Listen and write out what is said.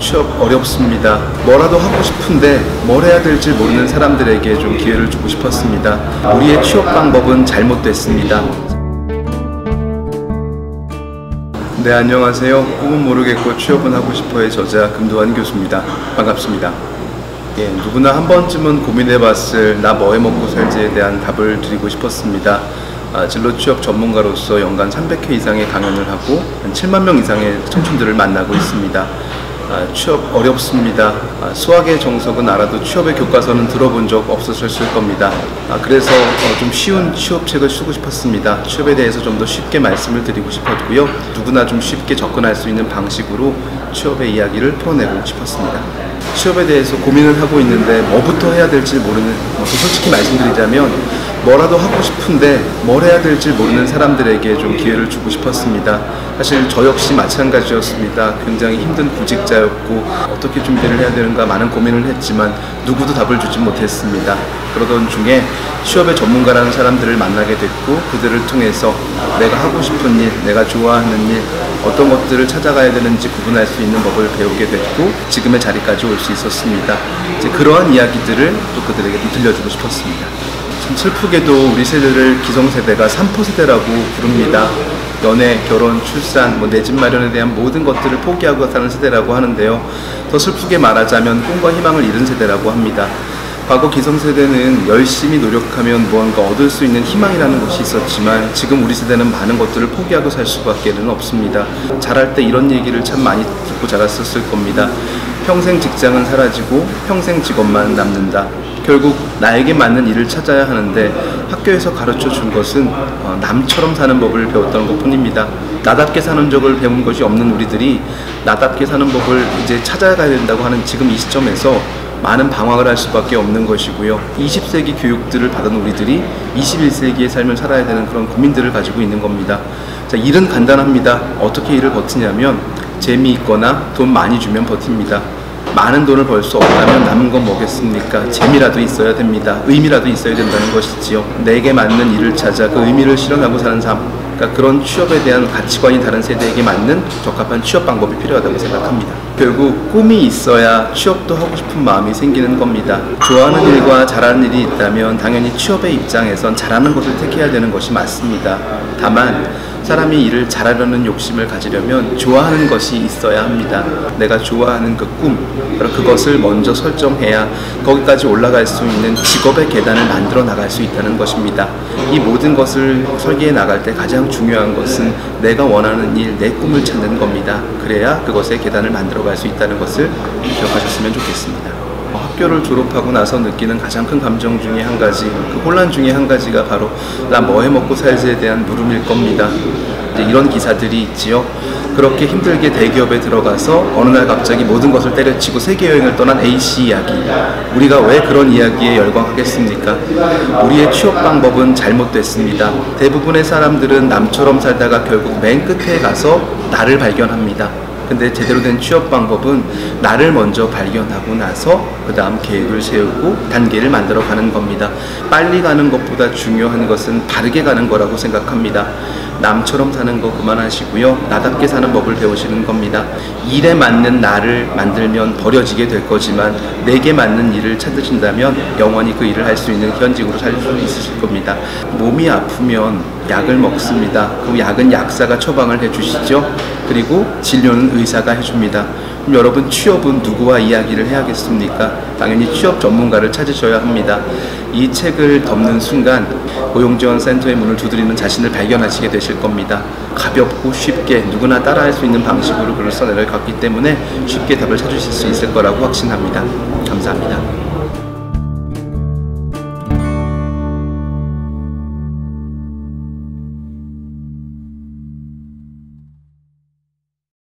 취업 어렵습니다. 뭐라도 하고 싶은데 뭘 해야 될지 모르는 사람들에게 좀 기회를 주고 싶었습니다. 우리의 취업 방법은 잘못됐습니다. 네, 안녕하세요. 꿈은 모르겠고 취업은 하고 싶어의 저자 금도환 교수입니다. 반갑습니다. 예, 누구나 한 번쯤은 고민해봤을 나 뭐 해먹고 살지에 대한 답을 드리고 싶었습니다. 진로 취업 전문가로서 연간 300회 이상의 강연을 하고 한 7만 명 이상의 청춘들을 만나고 있습니다. 취업 어렵습니다. 수학의 정석은 알아도 취업의 교과서는 들어본 적 없으셨을 겁니다. 그래서 좀 쉬운 취업책을 쓰고 싶었습니다. 취업에 대해서 좀 더 쉽게 말씀을 드리고 싶었고요. 누구나 좀 쉽게 접근할 수 있는 방식으로 취업의 이야기를 풀어내고 싶었습니다. 취업에 대해서 고민을 하고 있는데 뭐부터 해야 될지 모르는, 솔직히 말씀드리자면 뭐라도 하고 싶은데 뭘 해야 될지 모르는 사람들에게 좀 기회를 주고 싶었습니다. 사실 저 역시 마찬가지였습니다. 굉장히 힘든 구직자였고 어떻게 준비를 해야 되는가 많은 고민을 했지만 누구도 답을 주지 못했습니다. 그러던 중에 취업의 전문가라는 사람들을 만나게 됐고 그들을 통해서 내가 하고 싶은 일, 내가 좋아하는 일, 어떤 것들을 찾아가야 되는지 구분할 수 있는 법을 배우게 됐고 지금의 자리까지 올 수 있었습니다. 이제 그러한 이야기들을 또 그들에게 좀 들려주고 싶었습니다. 참 슬프게도 우리 세대를 기성세대가 3포세대라고 부릅니다. 연애, 결혼, 출산, 내 집 마련에 대한 모든 것들을 포기하고 사는 세대라고 하는데요. 더 슬프게 말하자면 꿈과 희망을 잃은 세대라고 합니다. 과거 기성세대는 열심히 노력하면 무언가 얻을 수 있는 희망이라는 것이 있었지만 지금 우리 세대는 많은 것들을 포기하고 살 수밖에는 없습니다. 자랄 때 이런 얘기를 참 많이 듣고 자랐었을 겁니다. 평생 직장은 사라지고 평생 직업만 남는다. 결국 나에게 맞는 일을 찾아야 하는데 학교에서 가르쳐 준 것은 남처럼 사는 법을 배웠던 것 뿐입니다. 나답게 사는 적을 배운 것이 없는 우리들이 나답게 사는 법을 이제 찾아가야 된다고 하는 지금 이 시점에서 많은 방황을 할 수밖에 없는 것이고요. 20세기 교육들을 받은 우리들이 21세기의 삶을 살아야 되는 그런 고민들을 가지고 있는 겁니다. 자, 일은 간단합니다. 어떻게 일을 버티냐면 재미있거나 돈 많이 주면 버팁니다. 많은 돈을 벌 수 없다면 남은 건 뭐겠습니까? 재미라도 있어야 됩니다. 의미라도 있어야 된다는 것이지요. 내게 맞는 일을 찾아 그 의미를 실현하고 사는 삶, 그러니까 그런 취업에 대한 가치관이 다른 세대에게 맞는 적합한 취업 방법이 필요하다고 생각합니다. 결국 꿈이 있어야 취업도 하고 싶은 마음이 생기는 겁니다. 좋아하는 일과 잘하는 일이 있다면 당연히 취업의 입장에선 잘하는 것을 택해야 되는 것이 맞습니다. 다만 사람이 일을 잘하려는 욕심을 가지려면 좋아하는 것이 있어야 합니다. 내가 좋아하는 그 꿈, 그것을 먼저 설정해야 거기까지 올라갈 수 있는 직업의 계단을 만들어 나갈 수 있다는 것입니다. 이 모든 것을 설계해 나갈 때 가장 중요한 것은 내가 원하는 일, 내 꿈을 찾는 겁니다. 그래야 그것의 계단을 만들어 갈 수 있다는 것을 기억하셨으면 좋겠습니다. 학교를 졸업하고 나서 느끼는 가장 큰 감정 중에 한 가지, 그 혼란 중에 한 가지가 바로 나 뭐 해먹고 살지에 대한 물음일 겁니다. 이제 이런 기사들이 있지요. 그렇게 힘들게 대기업에 들어가서 어느 날 갑자기 모든 것을 때려치고 세계여행을 떠난 A씨 이야기. 우리가 왜 그런 이야기에 열광하겠습니까? 우리의 취업 방법은 잘못됐습니다. 대부분의 사람들은 남처럼 살다가 결국 맨 끝에 가서 나를 발견합니다. 근데 제대로 된 취업 방법은 나를 먼저 발견하고 나서 그 다음 계획을 세우고 단계를 만들어 가는 겁니다. 빨리 가는 것보다 중요한 것은 바르게 가는 거라고 생각합니다. 남처럼 사는 거 그만하시고요. 나답게 사는 법을 배우시는 겁니다. 일에 맞는 나를 만들면 버려지게 될 거지만 내게 맞는 일을 찾으신다면 영원히 그 일을 할 수 있는 현직으로 살 수 있으실 겁니다. 몸이 아프면 약을 먹습니다. 그 약은 약사가 처방을 해주시죠. 그리고 진료는 의사가 해줍니다. 그럼 여러분 취업은 누구와 이야기를 해야겠습니까? 당연히 취업 전문가를 찾으셔야 합니다. 이 책을 덮는 순간 고용지원센터의 문을 두드리는 자신을 발견하시게 되실 겁니다. 가볍고 쉽게 누구나 따라할 수 있는 방식으로 글을 써내려갔기 때문에 쉽게 답을 찾으실 수 있을 거라고 확신합니다. 감사합니다.